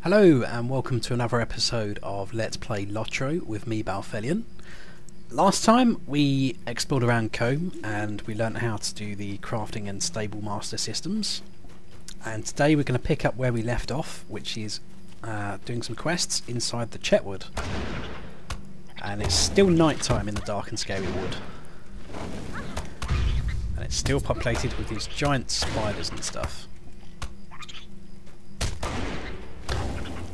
Hello and welcome to another episode of Let's Play LOTRO with me, Balthelion. Last time we explored around Combe and we learnt how to do the crafting and stable master systems, and today we're going to pick up where we left off, which is doing some quests inside the Chetwood. And it's still night time in the dark and scary wood, and it's still populated with these giant spiders and stuff.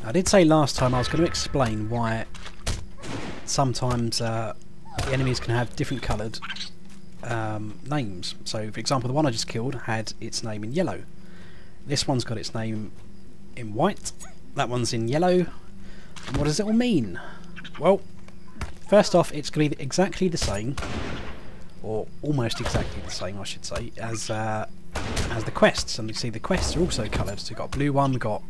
I did say last time I was going to explain why sometimes the enemies can have different coloured names. So for example, the one I just killed had its name in yellow. This one's got its name in white. That one's in yellow. And what does it all mean? Well, first off, it's going to be exactly the same, or almost exactly the same I should say, as the quests. And you see the quests are also coloured. So we've got a blue one, we've got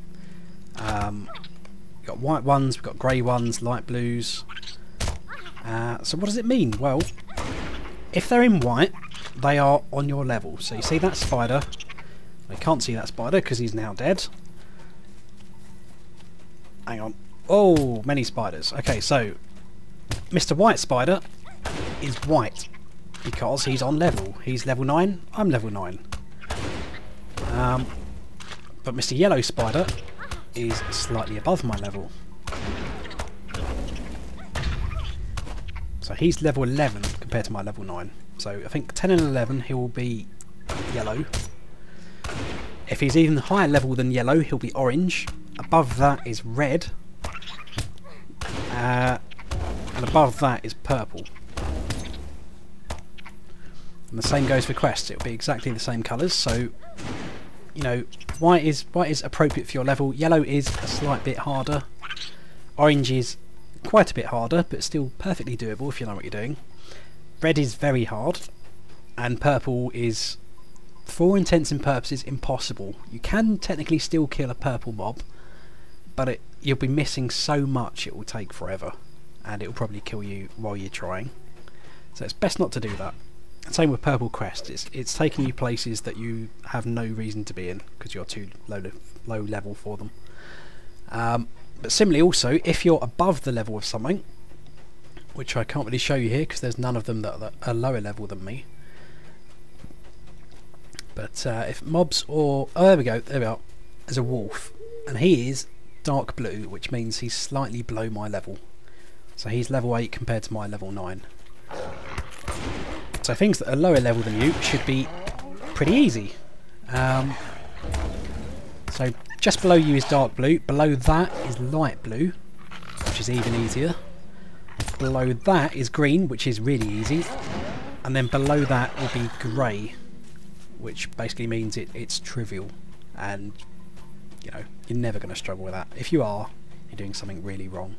white ones, we've got grey ones, light blues. So what does it mean? Well, if they're in white, they are on your level. So you see that spider? I can't see that spider because he's now dead. Hang on. Oh, many spiders. Okay, so Mr. White Spider is white because he's on level. He's level 9, I'm level 9. But Mr. Yellow Spider is slightly above my level. So he's level 11 compared to my level 9. So I think 10 and 11 he will be yellow. If he's even higher level than yellow, he'll be orange. Above that is red. And above that is purple. And the same goes for quests. It'll be exactly the same colours. So, you know, white is appropriate for your level. Yellow is a slight bit harder. Orange is quite a bit harder, but still perfectly doable if you know what you're doing. Red is very hard, and purple is, for all intents and purposes, impossible. You can technically still kill a purple mob, but you'll be missing so much it will take forever, and it will probably kill you while you're trying. So it's best not to do that. Same with purple quests. It's taking you places that you have no reason to be in because you're too low level for them. But similarly also, if you're above the level of something, which I can't really show you here because there's none of them that are lower level than me. But if mobs or... oh, there we go, there we are. There's a wolf, and he is dark blue, which means he's slightly below my level. So he's level 8 compared to my level 9. So things that are lower level than you should be pretty easy. So just below you is dark blue, below that is light blue, which is even easier. Below that is green, which is really easy. And then below that will be grey, which basically means it's trivial. And, you know, you're never going to struggle with that. If you are, you're doing something really wrong.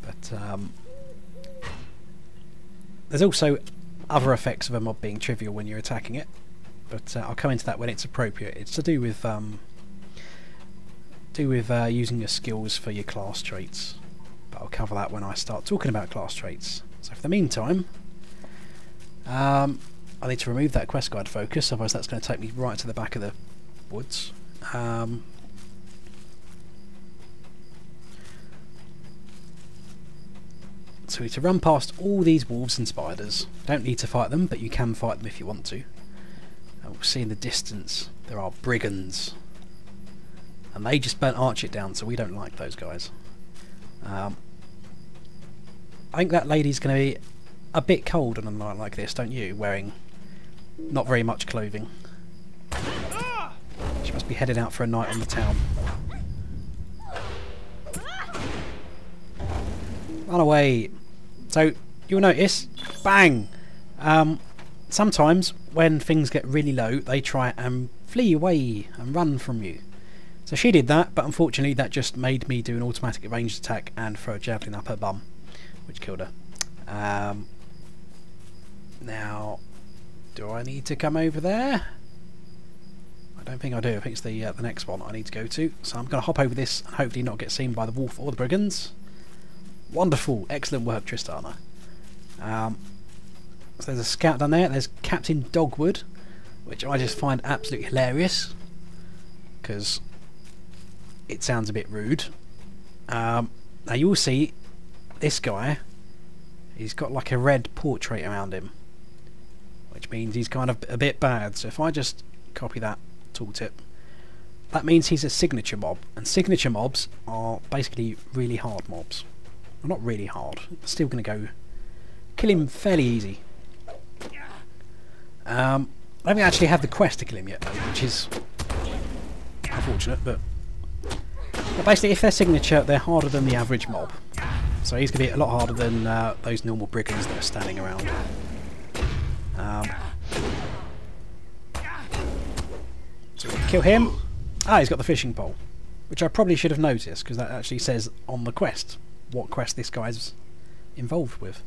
But there's also other effects of a mob being trivial when you're attacking it, but I'll come into that when it's appropriate. It's to do with using your skills for your class traits, but I'll cover that when I start talking about class traits. So for the meantime, I need to remove that quest guide focus, otherwise that's going to take me right to the back of the woods. So we need to run past all these wolves and spiders. Don't need to fight them, but you can fight them if you want to. And we'll see in the distance there are brigands, and they just burnt Archit down, so we don't like those guys. I think that lady's going to be a bit cold on a night like this, don't you? Wearing not very much clothing. She must be headed out for a night on the town. Run away. So you'll notice, bang! Sometimes when things get really low, they try and flee away and run from you. So she did that, but unfortunately that just made me do an automatic ranged attack and throw a javelin up her bum, which killed her. Now, do I need to come over there? I don't think I do. I think it's the next one I need to go to. So I'm going to hop over this and hopefully not get seen by the wolf or the brigands. Wonderful, excellent work, Tristana. So there's a scout down there. There's Captain Dogwood, which I just find absolutely hilarious, because it sounds a bit rude. Now you'll see this guy, he's got like a red portrait around him, which means he's kind of a bit bad. So if I just copy that tooltip, that means he's a signature mob, and signature mobs are basically really hard mobs. Well, not really hard, still going to go kill him fairly easy. I don't actually have the quest to kill him yet though, which is unfortunate, but basically if they're signature, they're harder than the average mob. So he's going to be a lot harder than those normal brigands that are standing around. So we kill him. Ah, he's got the fishing pole, which I probably should have noticed, because that actually says on the quest what quest this guy's involved with.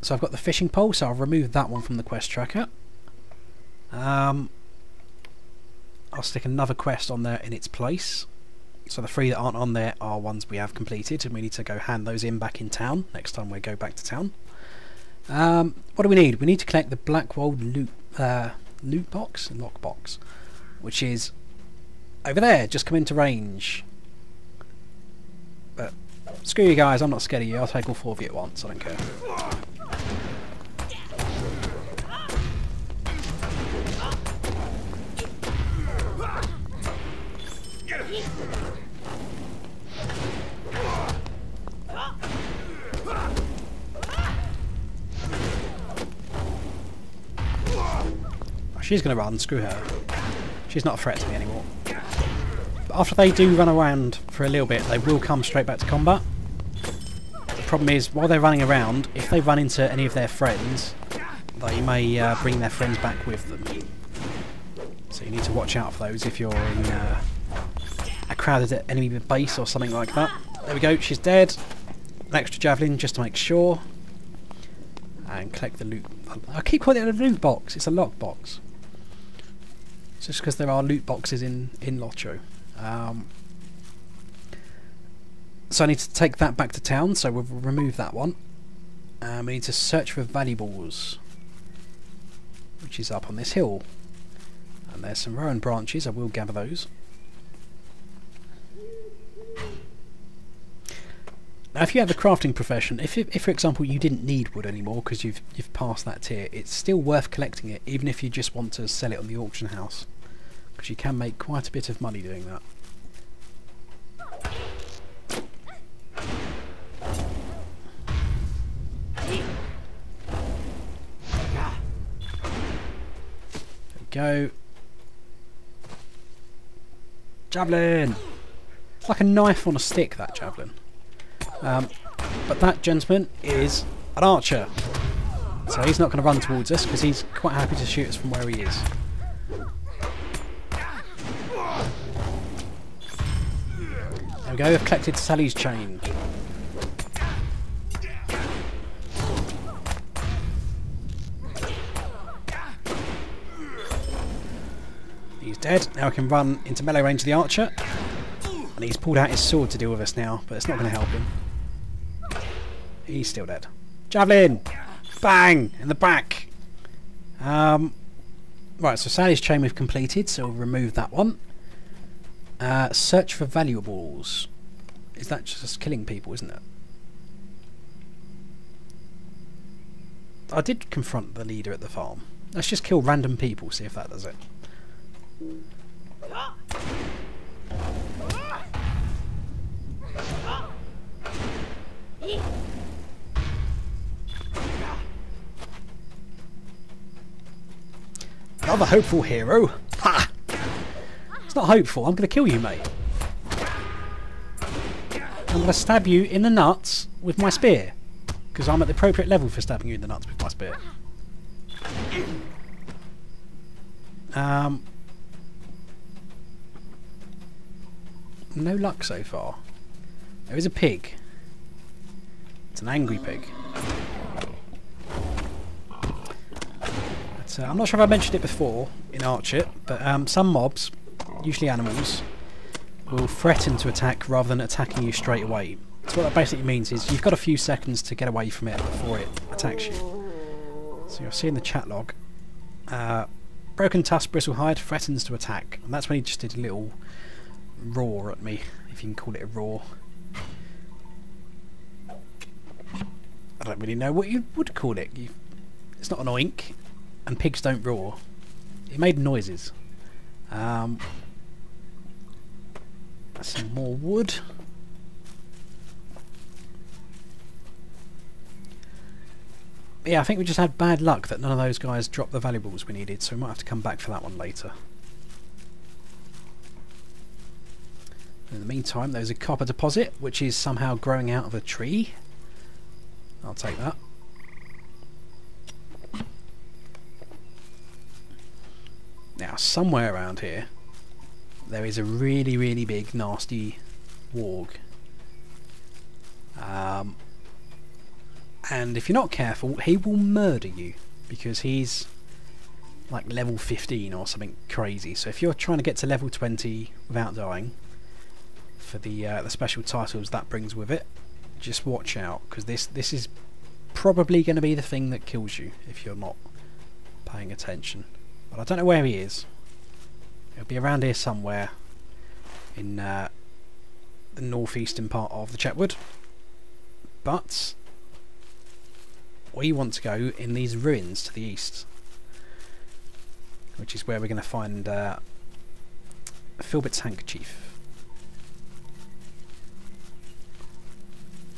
So I've got the fishing pole, so I'll remove that one from the quest tracker. I'll stick another quest on there in its place. So the 3 that aren't on there are ones we have completed, and we need to go hand those in back in town next time we go back to town. What do we need? We need to collect the Blackwold loot box, lockbox, which is over there. Just come into range. But screw you guys, I'm not scared of you. I'll take all 4 of you at once. I don't care. She's going to run, screw her. She's not a threat to me anymore. But after they do run around for a little bit, they will come straight back to combat. The problem is, while they're running around, if they run into any of their friends, they may bring their friends back with them. So you need to watch out for those if you're in a crowded enemy base or something like that. There we go, she's dead. An extra javelin just to make sure. And collect the loot. I keep calling it a loot box, it's a lock box. It's just because there are loot boxes in LOTRO. So I need to take that back to town, so we'll remove that one. We need to search for valuables, which is up on this hill. And there's some rowan branches, I will gather those. Now if you have the crafting profession, if for example you didn't need wood anymore because you've passed that tier, it's still worth collecting it, even if you just want to sell it on the auction house, because you can make quite a bit of money doing that. There we go. Javelin! It's like a knife on a stick, that javelin. But that gentleman is an archer, so he's not going to run towards us because he's quite happy to shoot us from where he is. There we go, we've collected Sally's chain. He's dead. Now I can run into melee range of the archer, and he's pulled out his sword to deal with us now, but it's not going to help him. He's still dead. Javelin! Bang! In the back! Right, so Sally's chain we've completed, so we'll remove that one. Search for valuables. Is that just killing people, isn't it? I did confront the leader at the farm. Let's just kill random people, see if that does it. Another hopeful hero. Ha! It's not hopeful. I'm going to kill you, mate. I'm going to stab you in the nuts with my spear, because I'm at the appropriate level for stabbing you in the nuts with my spear. No luck so far. There is a pig. It's an angry pig. But, I'm not sure if I mentioned it before in Archer, but some mobs, usually animals, will threaten to attack rather than attacking you straight away. So what that basically means is you've got a few seconds to get away from it before it attacks you. So you'll see in the chat log, Broken tusk Bristlehide threatens to attack, and that's when he just did a little roar at me, if you can call it a roar. I don't really know what you would call it. It's not an oink, and pigs don't roar. It made noises. Some more wood. Yeah, I think we just had bad luck that none of those guys dropped the valuables we needed, so we might have to come back for that one later. In the meantime, there's a copper deposit, which is somehow growing out of a tree. I'll take that. Now, somewhere around here, there is a really, really big, nasty warg. And if you're not careful, he will murder you, because he's like level 15 or something crazy. So if you're trying to get to level 20 without dying, for the special titles that brings with it, just watch out, because this is probably going to be the thing that kills you if you're not paying attention. But I don't know where he is. He'll be around here somewhere in the northeastern part of the Chetwood. But we want to go in these ruins to the east, which is where we're going to find Filbert's handkerchief.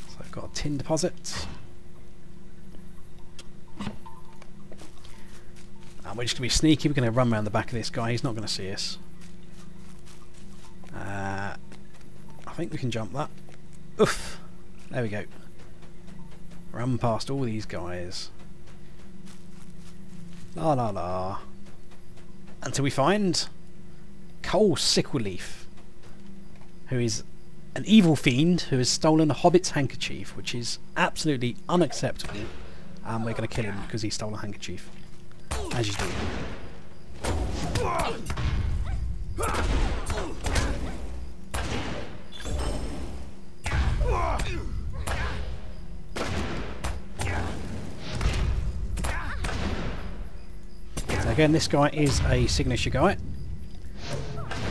So I've got a tin deposit. And we're just going to be sneaky. We're going to run around the back of this guy. He's not going to see us. I think we can jump that. Oof! There we go. Run past all these guys. La la la. Until we find Cole Sickleaf, who is an evil fiend who has stolen a hobbit's handkerchief, which is absolutely unacceptable. And we're going to kill him because he stole a handkerchief. As you do. So again, this guy is a signature guy,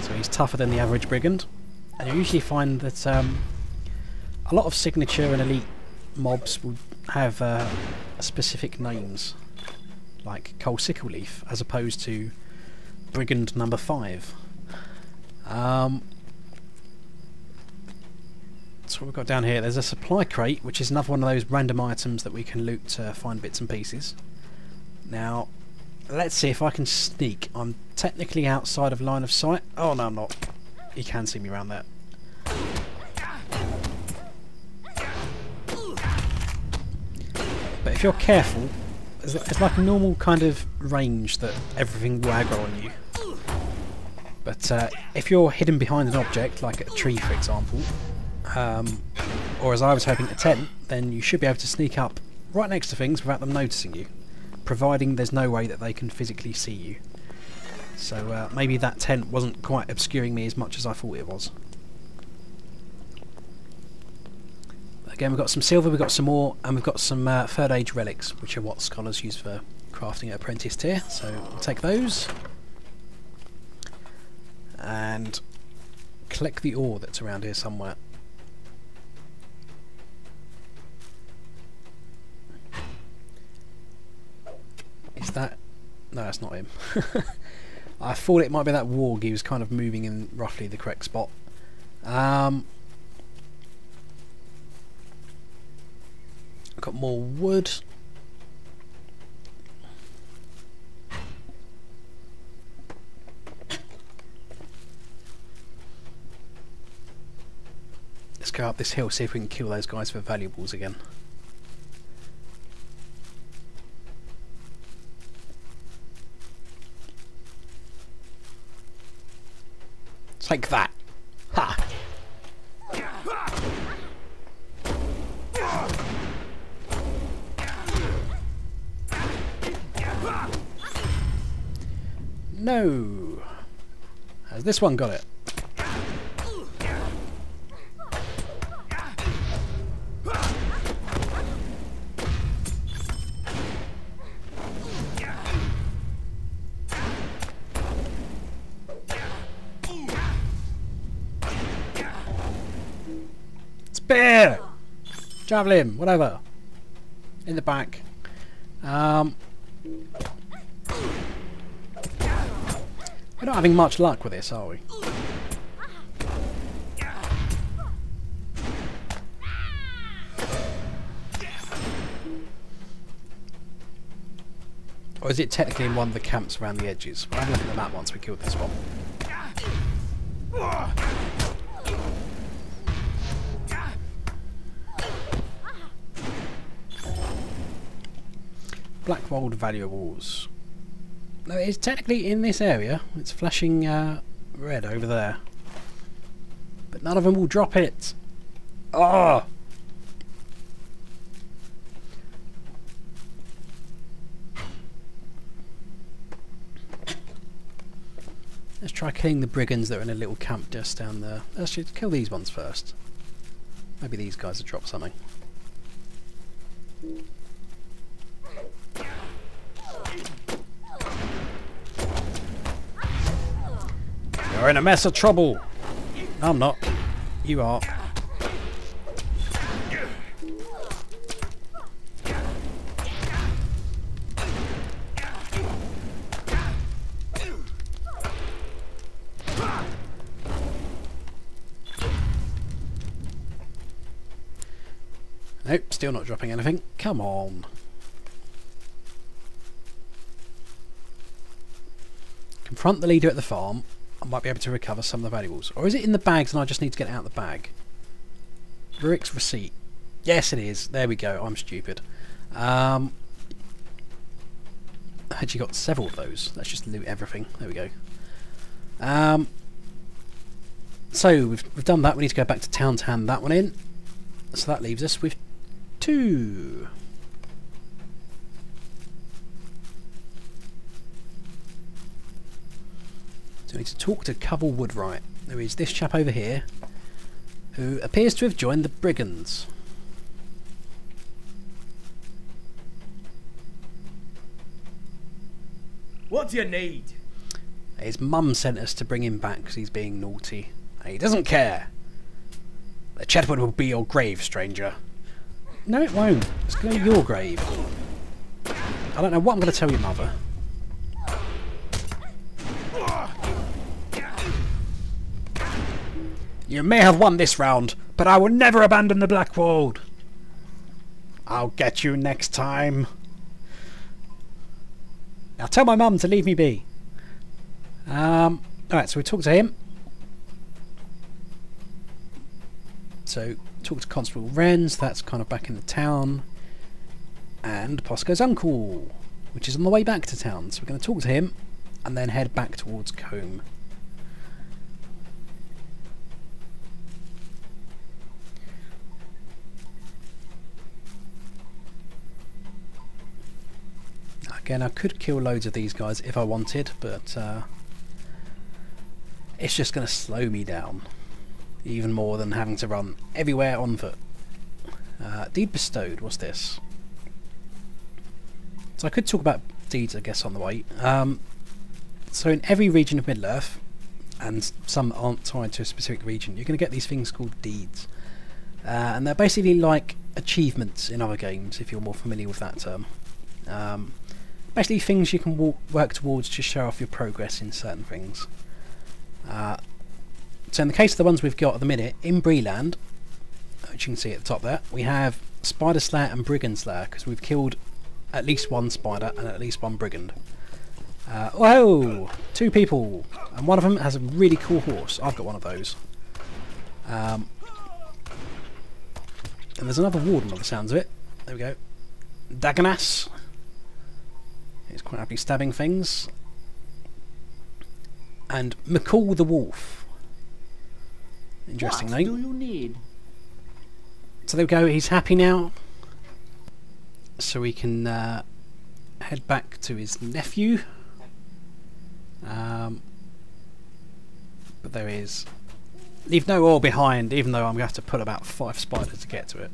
so he's tougher than the average brigand. And you usually find that a lot of signature and elite mobs will have specific names, like Cole Sickleaf, as opposed to Brigand number 5. So what we've got down here, there's a supply crate, which is another one of those random items that we can loot to find bits and pieces. Now, let's see if I can sneak. I'm technically outside of line of sight. Oh no, I'm not. He can see me around there. But if you're careful, it's like a normal kind of range that everything will aggro on you. But if you're hidden behind an object, like a tree for example, or as I was hoping, a tent, then you should be able to sneak up right next to things without them noticing you, providing there's no way that they can physically see you. So maybe that tent wasn't quite obscuring me as much as I thought it was. Again, we've got some silver, we've got some ore, and we've got some third age relics, which are what scholars use for crafting an apprentice tier. So we'll take those and collect the ore that's around here somewhere. Is that... no, that's not him. I thought it might be that warg. He was kind of moving in roughly the correct spot. Got more wood. Let's go up this hill, see if we can kill those guys for valuables again. Take that! Ha! No! Has this one got it? Spear! Javelin, whatever. In the back. We're not having much luck with this, are we? Or is it technically in one of the camps around the edges? We'll have a look at the map once we killed this one. Blackwold Valuables. No, it is technically in this area. It's flashing red over there. But none of them will drop it. Oh! Let's try killing the brigands that are in a little camp just down there. Let's just kill these ones first. Maybe these guys will drop something. You're in a mess of trouble. No, I'm not. You are. Nope, still not dropping anything. Come on. Confront the leader at the farm. I might be able to recover some of the valuables. Or is it in the bags and I just need to get it out of the bag? Rick's receipt. Yes, it is. There we go. I'm stupid. I actually got several of those. Let's just loot everything. There we go. So, we've done that. We need to go back to town to hand that one in. So that leaves us with 2. So we need to talk to Covell Woodwright. There is this chap over here who appears to have joined the Brigands. What do you need? His mum sent us to bring him back because he's being naughty. And he doesn't care. The Chetwood will be your grave, stranger. No, it won't. It's going to be your grave. I don't know what I'm going to tell your mother. You may have won this round, but I will never abandon the Blackwold. I'll get you next time. Now tell my mum to leave me be. Alright, so we talk to him. So, talk to Constable Wrens, that's kind of back in the town. And Posco's uncle, which is on the way back to town. So we're going to talk to him, and then head back towards Combe. Again, I could kill loads of these guys if I wanted, but it's just going to slow me down. Even more than having to run everywhere on foot. Deed bestowed, what's this? So I could talk about deeds, I guess, on the way. So in every region of Middle-earth, and some aren't tied to a specific region, you're going to get these things called deeds. And they're basically like achievements in other games, if you're more familiar with that term. Basically things you can work towards to show off your progress in certain things. So in the case of the ones we've got at the minute, in Breland, which you can see at the top there, we have Spider Slayer and Brigand Slayer, because we've killed at least one spider and at least one brigand. Whoa! 2 people! And one of them has a really cool horse. I've got one of those. And there's another warden by the sounds of it. There we go. Dagonas. He's quite happy stabbing things. And McCall the Wolf. Interesting name. What do you need? So there we go, he's happy now. So we can head back to his nephew. But there is. Leave no ore behind, even though I'm going to have to put about 5 spiders to get to it.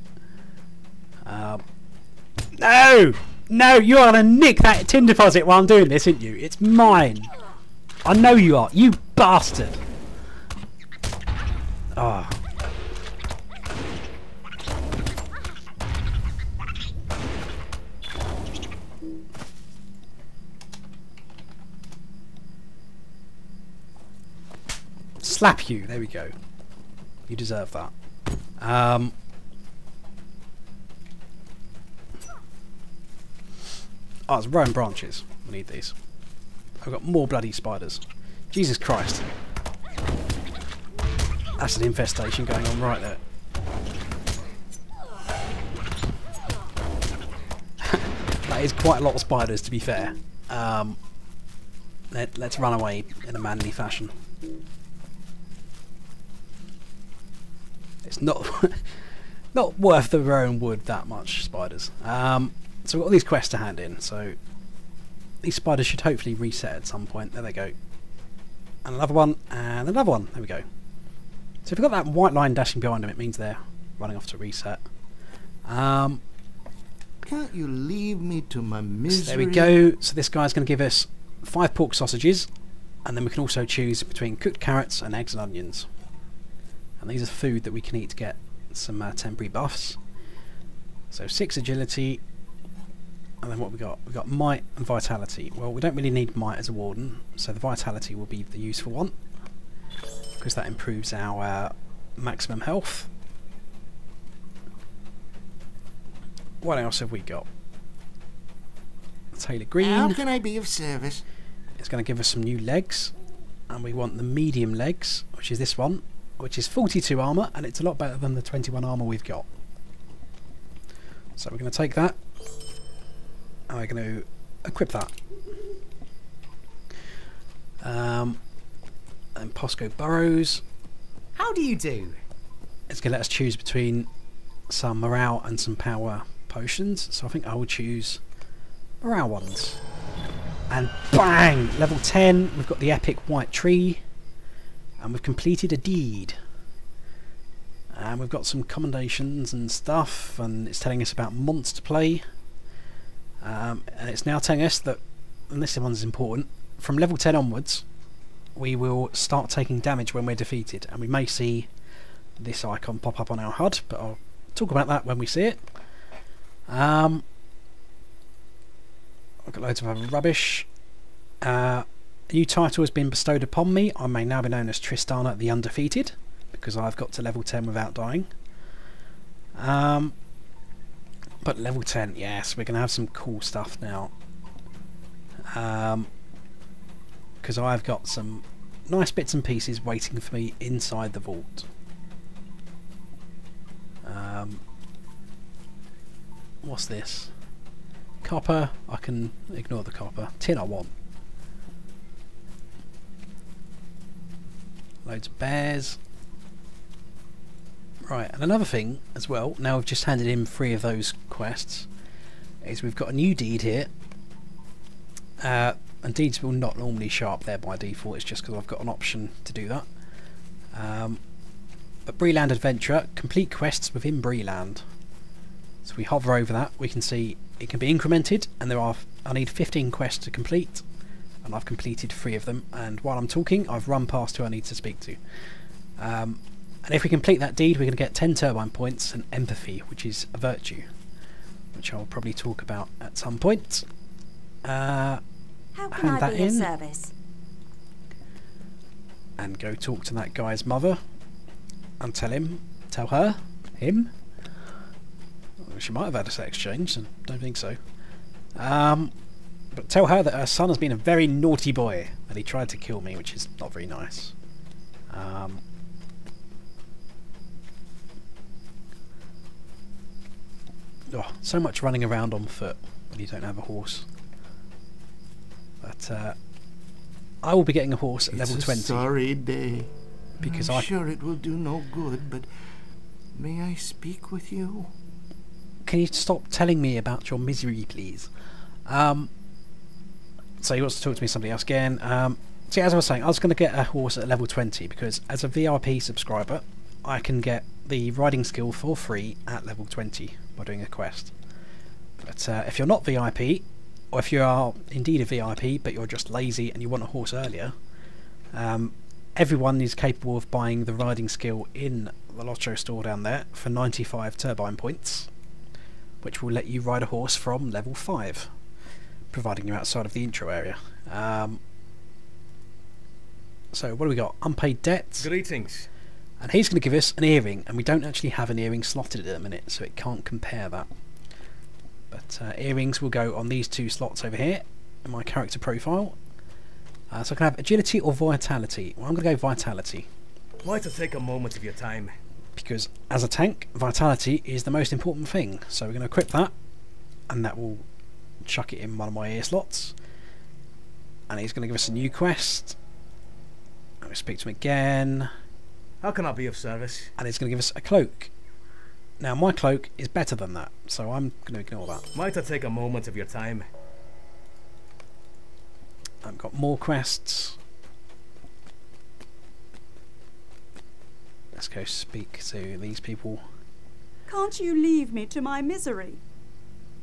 No! No, you are going to nick that tin deposit while I'm doing this, aren't you? It's mine. I know you are. You bastard. Oh. slap you. There we go. You deserve that. Oh, it's rowan branches. We need these. I've got more bloody spiders. Jesus Christ. That's an infestation going on right there. That is quite a lot of spiders, to be fair. Let's run away in a manly fashion. It's not not worth the rowan wood that much, spiders. So we've got these quests to hand in, so these spiders should hopefully reset at some point. There they go. And another one, and another one. There we go. So if we've got that white line dashing behind them, it means they're running off to reset. Can't you leave me to my misery? So there we go. So this guy's going to give us 5 pork sausages, and then we can also choose between cooked carrots and eggs and onions. And these are food that we can eat to get some temporary buffs. So 6 agility, and then what we got? We've got might and vitality. Well, we don't really need might as a warden, so the vitality will be the useful one, because that improves our maximum health. What else have we got? Tailor green. How can I be of service? It's going to give us some new legs, and we want the medium legs, which is this one, which is 42 armour, and it's a lot better than the 21 armour we've got. So we're going to take that, and we're going to equip that. And Posco Burrows. How do you do? It's going to let us choose between some morale and some power potions, so I think I will choose morale ones. And bang! Level 10, we've got the epic white tree, and we've completed a deed. And we've got some commendations and stuff, and it's telling us about monster play. And it's now telling us that, and this one's important, from level 10 onwards, we will start taking damage when we're defeated, and we may see this icon pop up on our HUD, but I'll talk about that when we see it. I've got loads of other rubbish. A new title has been bestowed upon me. I may now be known as Tristana the Undefeated, because I've got to level 10 without dying. But level 10, yes, we're going to have some cool stuff now. Because I've got some nice bits and pieces waiting for me inside the vault. What's this? Copper. I can ignore the copper. Tin I want. Loads of bears. Right, and another thing as well, now we've just handed in 3 of those quests, is we've got a new deed here. And deeds will not normally show up there by default, it's just because I've got an option to do that. But Breland Adventurer, complete quests within Breland. So we hover over that, we can see it can be incremented, and I need 15 quests to complete, and I've completed 3 of them, and while I'm talking I've run past who I need to speak to. And if we complete that deed, we're going to get 10 turbine points and empathy, which is a virtue, which I'll probably talk about at some point. How can I be of service? And go talk to that guy's mother and tell him. She might have had a sex change, I don't think so. But tell her that her son has been a very naughty boy and he tried to kill me, which is not very nice. So much running around on foot when you don't have a horse. But I will be getting a horse at level 20. It's a sorry day. Because I'm sure it will do no good, but may I speak with you? Can you stop telling me about your misery, please? So he wants to talk to me somebody else again. See, as I was saying, I was going to get a horse at level 20 because as a VIP subscriber, I can get the riding skill for free at level 20 by doing a quest. But if you're not VIP, or if you are indeed a VIP but you're just lazy and you want a horse earlier, everyone is capable of buying the riding skill in the LOTRO store down there for 95 turbine points, which will let you ride a horse from level 5, providing you're outside of the intro area. So what do we got? Unpaid debts. Greetings. And he's going to give us an earring, and we don't actually have an earring slotted at the minute, so it can't compare that. But earrings will go on these 2 slots over here in my character profile. So I can have agility or vitality. Well, I'm going to go vitality. Why to take a moment of your time? Because as a tank, vitality is the most important thing. So we're going to equip that, and that will chuck it in one of my ear slots. And he's going to give us a new quest. I'm going to speak to him again. How can I be of service? And he's going to give us a cloak. Now my cloak is better than that, so I'm going to ignore that. Might I take a moment of your time? I've got more quests. Let's go speak to these people. Can't you leave me to my misery?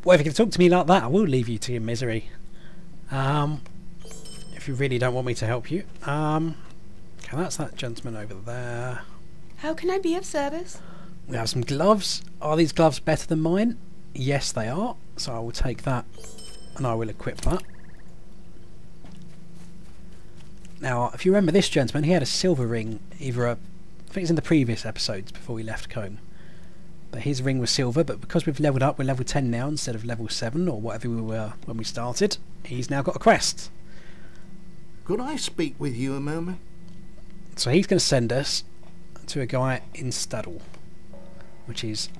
Well, if you can talk to me like that, I will leave you to your misery. If you really don't want me to help you. Okay, that's that gentleman over there. How can I be of service? We have some gloves. Are these gloves better than mine? Yes, they are. So I will take that and I will equip that. Now, if you remember this gentleman, he had a silver ring, I think it's in the previous episodes before we left Combe. But his ring was silver, but because we've leveled up, we're level 10 now instead of level 7 or whatever we were when we started. He's now got a quest. Could I speak with you a moment? So he's going to send us to a guy in Staddle, which is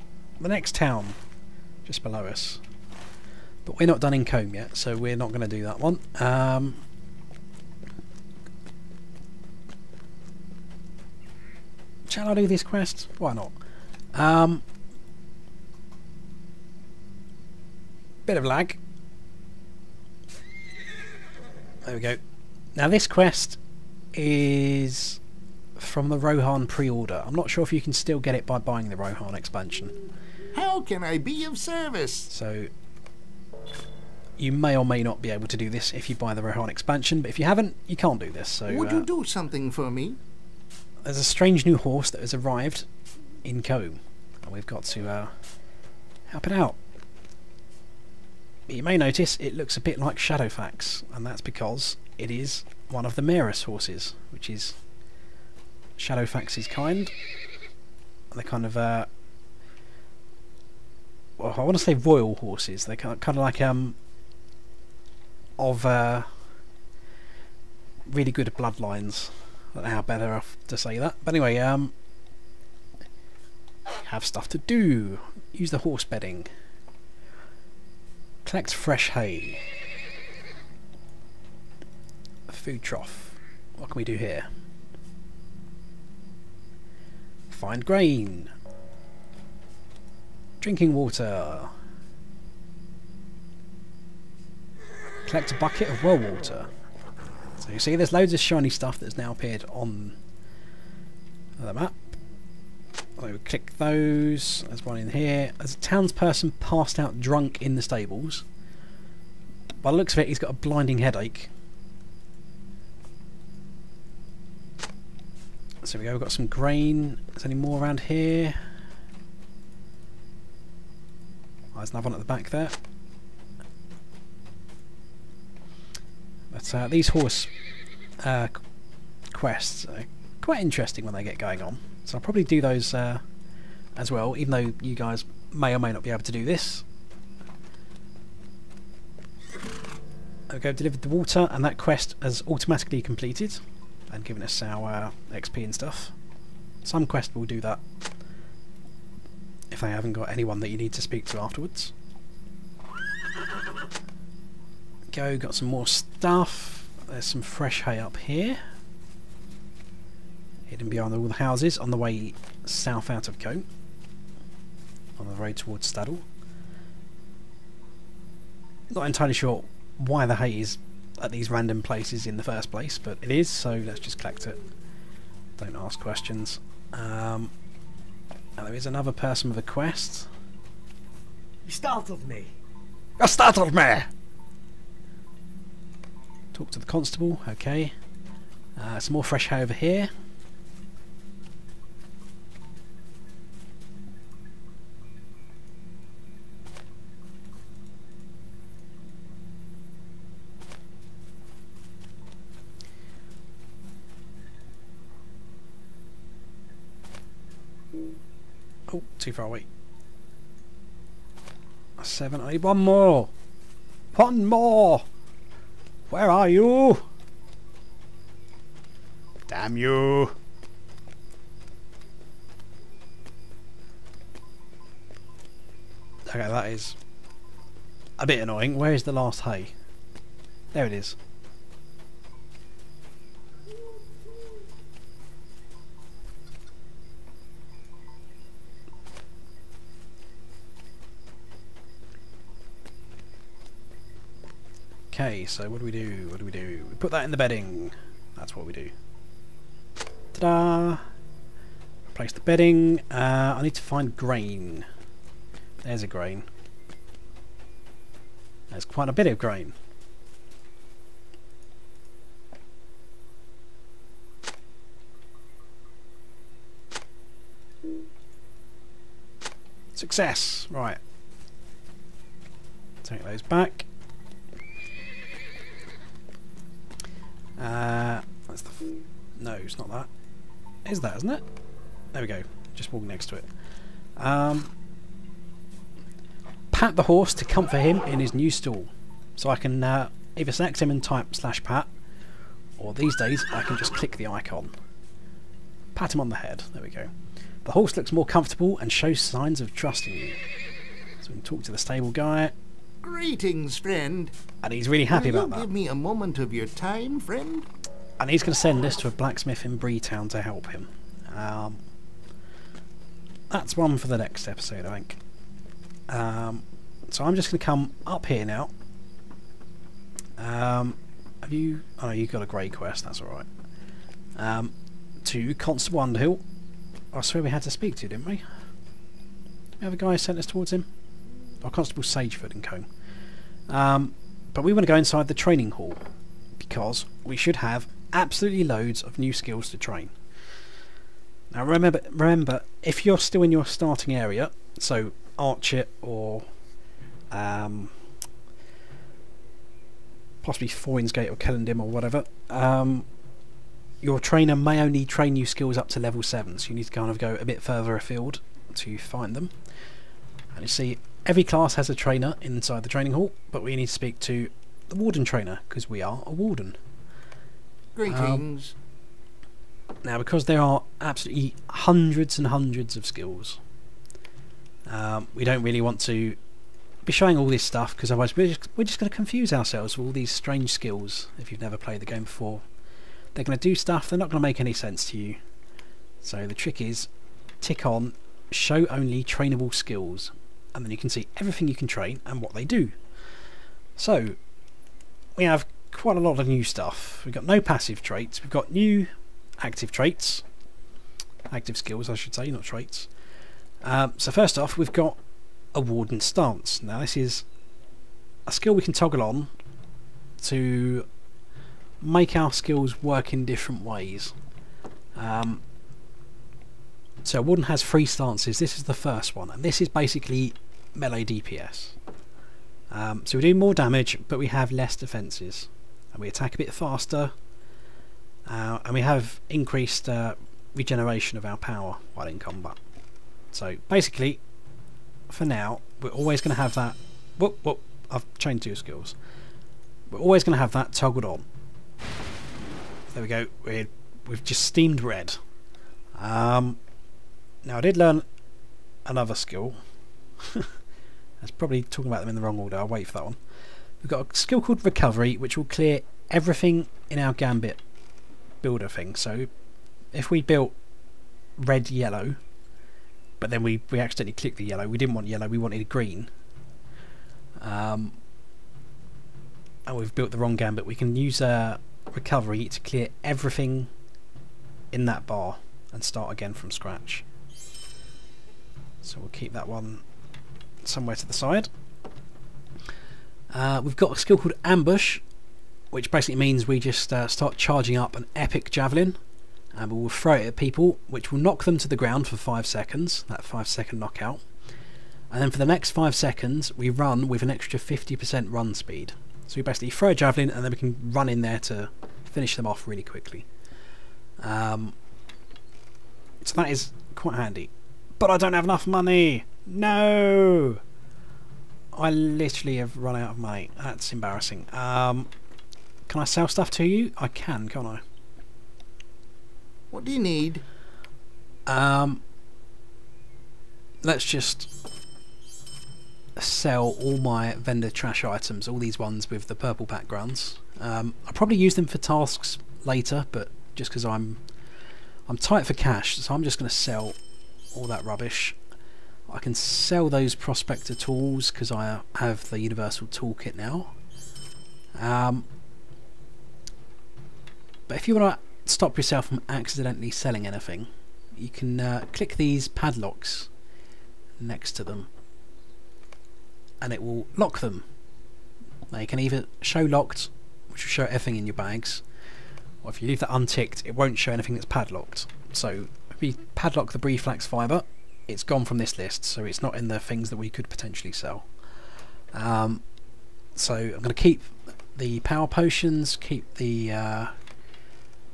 the next town just below us. But we're not done in Combe yet, so we're not going to do that one. Shall I do this quest? Why not? Bit of lag. There we go. Now this quest is from the Rohan pre-order. I'm not sure if you can still get it by buying the Rohan expansion. How can I be of service? So you may or may not be able to do this if you buy the Rohan expansion, but if you haven't, you can't do this. So Would you do something for me? there's a strange new horse that has arrived in Combe, and we've got to help it out. You may notice it looks a bit like Shadowfax, and that's because it is one of the Maris horses, which is Shadowfax's kind. They're kind of well, I want to say royal horses. They're kind of like of really good bloodlines. I don't know how better off to say that, but anyway, have stuff to do. Use the horse bedding. Collect fresh hay. A food trough. What can we do here? Find grain. Drinking water. Collect a bucket of well water. So you see there's loads of shiny stuff that's now appeared on the map. So click those. There's one in here. There's a townsperson passed out drunk in the stables. By the looks of it, he's got a blinding headache. So we go, we've got some grain. Is there any more around here? Oh, there's another one at the back there. But these horse quests are quite interesting when they get going on. So I'll probably do those as well, even though you guys may or may not be able to do this. Okay, delivered the water, and that quest has automatically completed and given us our XP and stuff. Some quest will do that if they haven't got anyone that you need to speak to afterwards. Go, got some more stuff. There's some fresh hay up here, hidden behind all the houses on the way south out of Combe, on the road towards Staddle. Not entirely sure why the hay is at these random places in the first place, but it is, so let's just collect it. Don't ask questions. Now there is another person with a quest. You startled me. You startled me! Talk to the constable, okay. Some more fresh hay over here. Oh, too far away. 7. I need one more. One more. Where are you? Damn you. Okay, that is a bit annoying. Where is the last hay? There it is. Okay, so what do we do? What do we do? We put that in the bedding. That's what we do. Ta-da! Replace the bedding. I need to find grain. There's a grain. There's quite a bit of grain. Success! Right. Take those back. That's the... no, it's not that. Is that, isn't it? There we go. Just walking next to it. Pat the horse to comfort him in his new stall. So I can either select him and type /pat, or these days I can just click the icon. Pat him on the head. There we go. The horse looks more comfortable and shows signs of trusting you. So we can talk to the stable guy. Greetings, friend. And he's really happy about that. Give me a moment of your time, friend. And he's going to send us to a blacksmith in Breetown to help him. That's one for the next episode, I think. So I'm just going to come up here now. Have you... oh, you got a grey quest, that's alright. To Constable Underhill. I swear we had to speak to, didn't we? We have a guy who sent us towards him? Or Constable Sageford and Co. But we want to go inside the training hall, because we should have absolutely loads of new skills to train. Now remember, if you're still in your starting area, so Archer or possibly Foynesgate or Kellendim or whatever, your trainer may only train you skills up to level 7, so you need to kind of go a bit further afield to find them. And you see, every class has a trainer inside the training hall, but we need to speak to the Warden Trainer, because we are a Warden. Greetings. Now, because there are absolutely hundreds and hundreds of skills, we don't really want to be showing all this stuff, because otherwise we're just going to confuse ourselves with all these strange skills. If you've never played the game before, they're going to do stuff, they're not going to make any sense to you. So the trick is, tick on show only trainable skills, and then you can see everything you can train and what they do. So we have quite a lot of new stuff. We've got no passive traits, we've got new active traits, active skills I should say, not traits. So first off, we've got a Warden Stance. Now this is a skill we can toggle on to make our skills work in different ways. So Warden has 3 stances. This is the first one, and this is basically melee DPS. So we do more damage, but we have less defences, and we attack a bit faster, and we have increased regeneration of our power while in combat. So basically, for now, we're always going to have that... whoop, whoop, I've changed 2 skills. We're always going to have that toggled on. There we go, we've just steamed red. Now I did learn another skill. That's probably talking about them in the wrong order, I'll wait for that one. We've got a skill called Recovery, which will clear everything in our Gambit builder thing. So if we built red yellow, but then we accidentally clicked the yellow, we didn't want yellow, we wanted green, and we've built the wrong Gambit, we can use Recovery to clear everything in that bar and start again from scratch. So we'll keep that one somewhere to the side. We've got a skill called Ambush, which basically means we just start charging up an epic javelin, and we'll throw it at people, which will knock them to the ground for 5 seconds, that 5-second knockout. And then for the next 5 seconds we run with an extra 50% run speed. So we basically throw a javelin and then we can run in there to finish them off really quickly. So that is quite handy. But I don't have enough money! No! I literally have run out of money. That's embarrassing. Can I sell stuff to you? I can, can't I? What do you need? Let's just sell all my vendor trash items, all these ones with the purple backgrounds. I'll probably use them for tasks later, but just because I'm tight for cash, so I'm just going to sell all that rubbish. I can sell those prospector tools because I have the universal toolkit now. But if you want to stop yourself from accidentally selling anything, you can click these padlocks next to them and it will lock them. Now you can either show locked, which will show everything in your bags, or if you leave that unticked, it won't show anything that's padlocked. So if we padlock the brief flax fibre, it's gone from this list, so it's not in the things that we could potentially sell. So I'm going to keep the power potions, keep the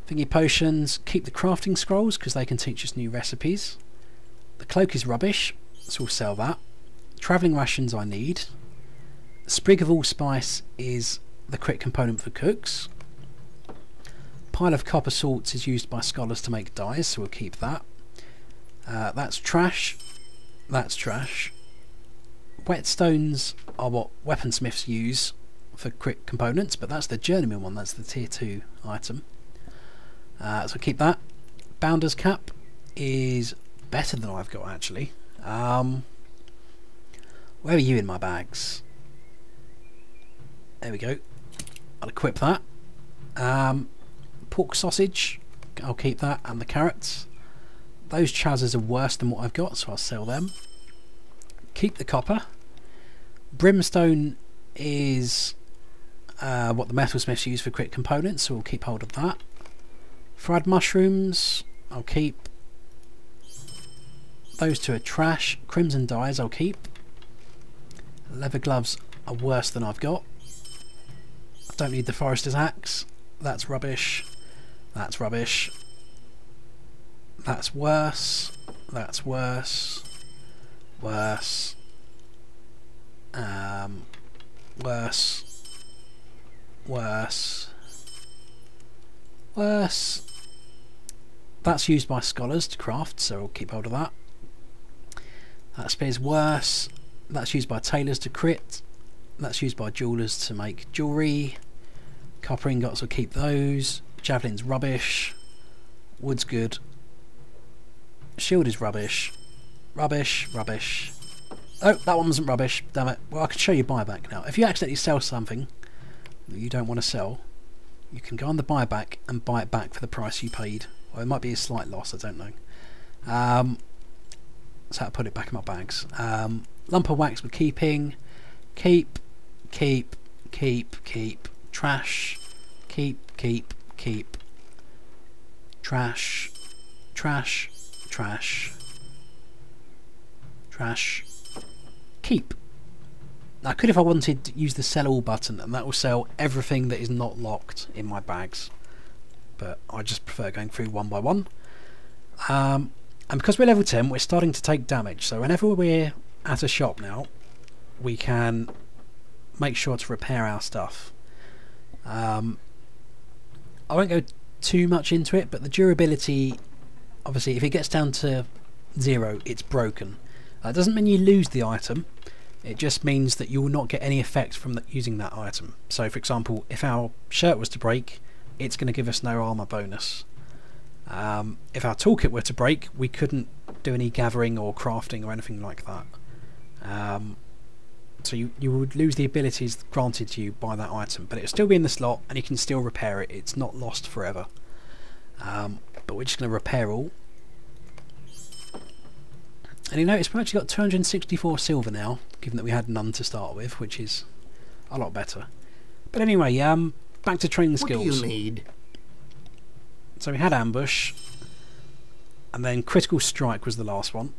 thingy potions, keep the crafting scrolls because they can teach us new recipes. The cloak is rubbish, so we'll sell that. Travelling rations I need. Sprig of allspice is the quick component for cooks. Pile of copper salts is used by scholars to make dyes, so we'll keep that. That's trash. That's trash. Whetstones are what weaponsmiths use for quick components, but that's the journeyman one, that's the tier 2 item. So keep that. Bounder's cap is better than I've got actually. Where are you in my bags? There we go. I'll equip that. Pork sausage, I'll keep that, and the carrots. Those chazers are worse than what I've got, so I'll sell them. Keep the copper. Brimstone is what the metalsmiths use for quick components, so we'll keep hold of that. Fried mushrooms, I'll keep. Those two are trash. Crimson dyes, I'll keep. Leather gloves are worse than I've got. I don't need the forester's axe. That's rubbish. That's rubbish. That's worse. That's worse. Worse. Worse. Worse. Worse. That's used by scholars to craft, so we'll keep hold of that. That spear's worse. That's used by tailors to crit. That's used by jewellers to make jewellery. Copper ingots will keep those. Javelin's rubbish. Wood's good. Shield is rubbish. Rubbish, rubbish. Oh, that one wasn't rubbish. Damn it. Well, I can show you buyback now. If you accidentally sell something that you don't want to sell, you can go on the buyback and buy it back for the price you paid. Or it might be a slight loss, I don't know. So I'll put it back in my bags. Lump of wax we're keeping. Keep. Keep. Keep. Keep. Trash. Keep. Keep. Keep. Trash. Trash. Trash. Trash. Keep. Now I could, if I wanted, to use the sell all button, and that will sell everything that is not locked in my bags. But I just prefer going through one by one. And because we're level 10, we're starting to take damage. So whenever we're at a shop now, we can make sure to repair our stuff. I won't go too much into it, but the durability, obviously, if it gets down to 0, it's broken. That doesn't mean you lose the item. It just means that you will not get any effect from using that item. So, for example, if our shirt was to break, it's going to give us no armor bonus. If our toolkit were to break, we couldn't do any gathering or crafting or anything like that. So you would lose the abilities granted to you by that item, but it'll still be in the slot and you can still repair it. It's not lost forever. But we're just going to repair all. And you notice we've actually got 264 silver now, given that we had none to start with, which is a lot better. But anyway, back to training skills. What do you need? So we had ambush, and then critical strike was the last one.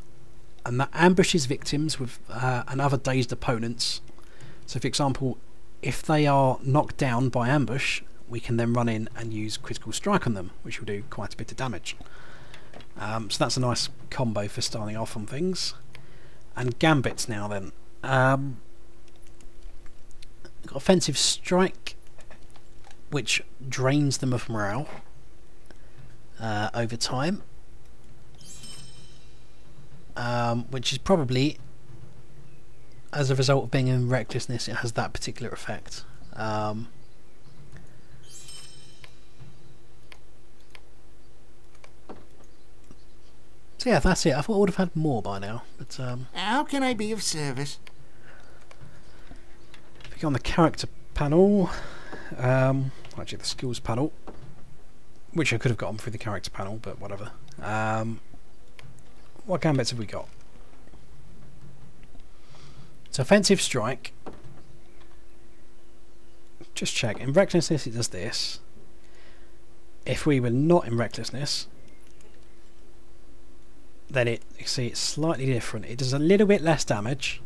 And that ambushes victims with and other dazed opponents. So for example, if they are knocked down by ambush, we can then run in and use critical strike on them, which will do quite a bit of damage. So that's a nice combo for starting off on things. And gambits now then. Got offensive strike, which drains them of morale over time. Which is probably, as a result of being in recklessness, it has that particular effect. So yeah, that's it. I thought I would have had more by now, but How can I be of service? if we go on the character panel, actually the skills panel, which I could have gotten through the character panel, but whatever. What gambits have we got? So offensive strike. Just check. In recklessness it does this. If we were not in recklessness, then you see it's slightly different. It does a little bit less damage,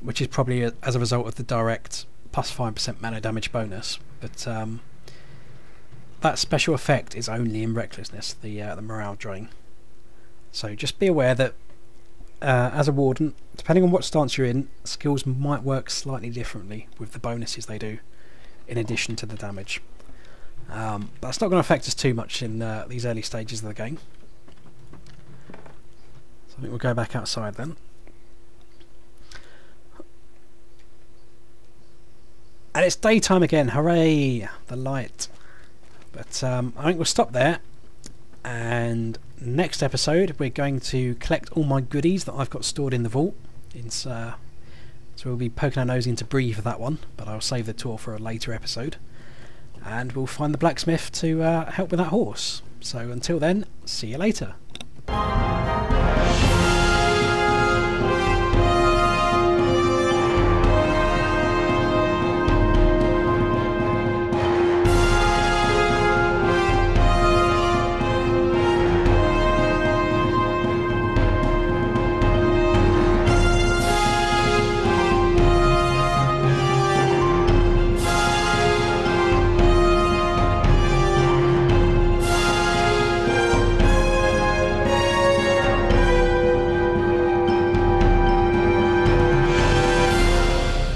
which is probably as a result of the direct plus 5% mana damage bonus. But that special effect is only in recklessness, the morale drain. So just be aware that as a warden, depending on what stance you're in, skills might work slightly differently with the bonuses they do, in addition to the damage. But that's not going to affect us too much in these early stages of the game. So I think we'll go back outside then. And it's daytime again, hooray! The light. But I think we'll stop there. And next episode we're going to collect all my goodies that I've got stored in the vault. So we'll be poking our nose into Bree for that one, but I'll save the tour for a later episode. And we'll find the blacksmith to help with that horse. So until then, see you later.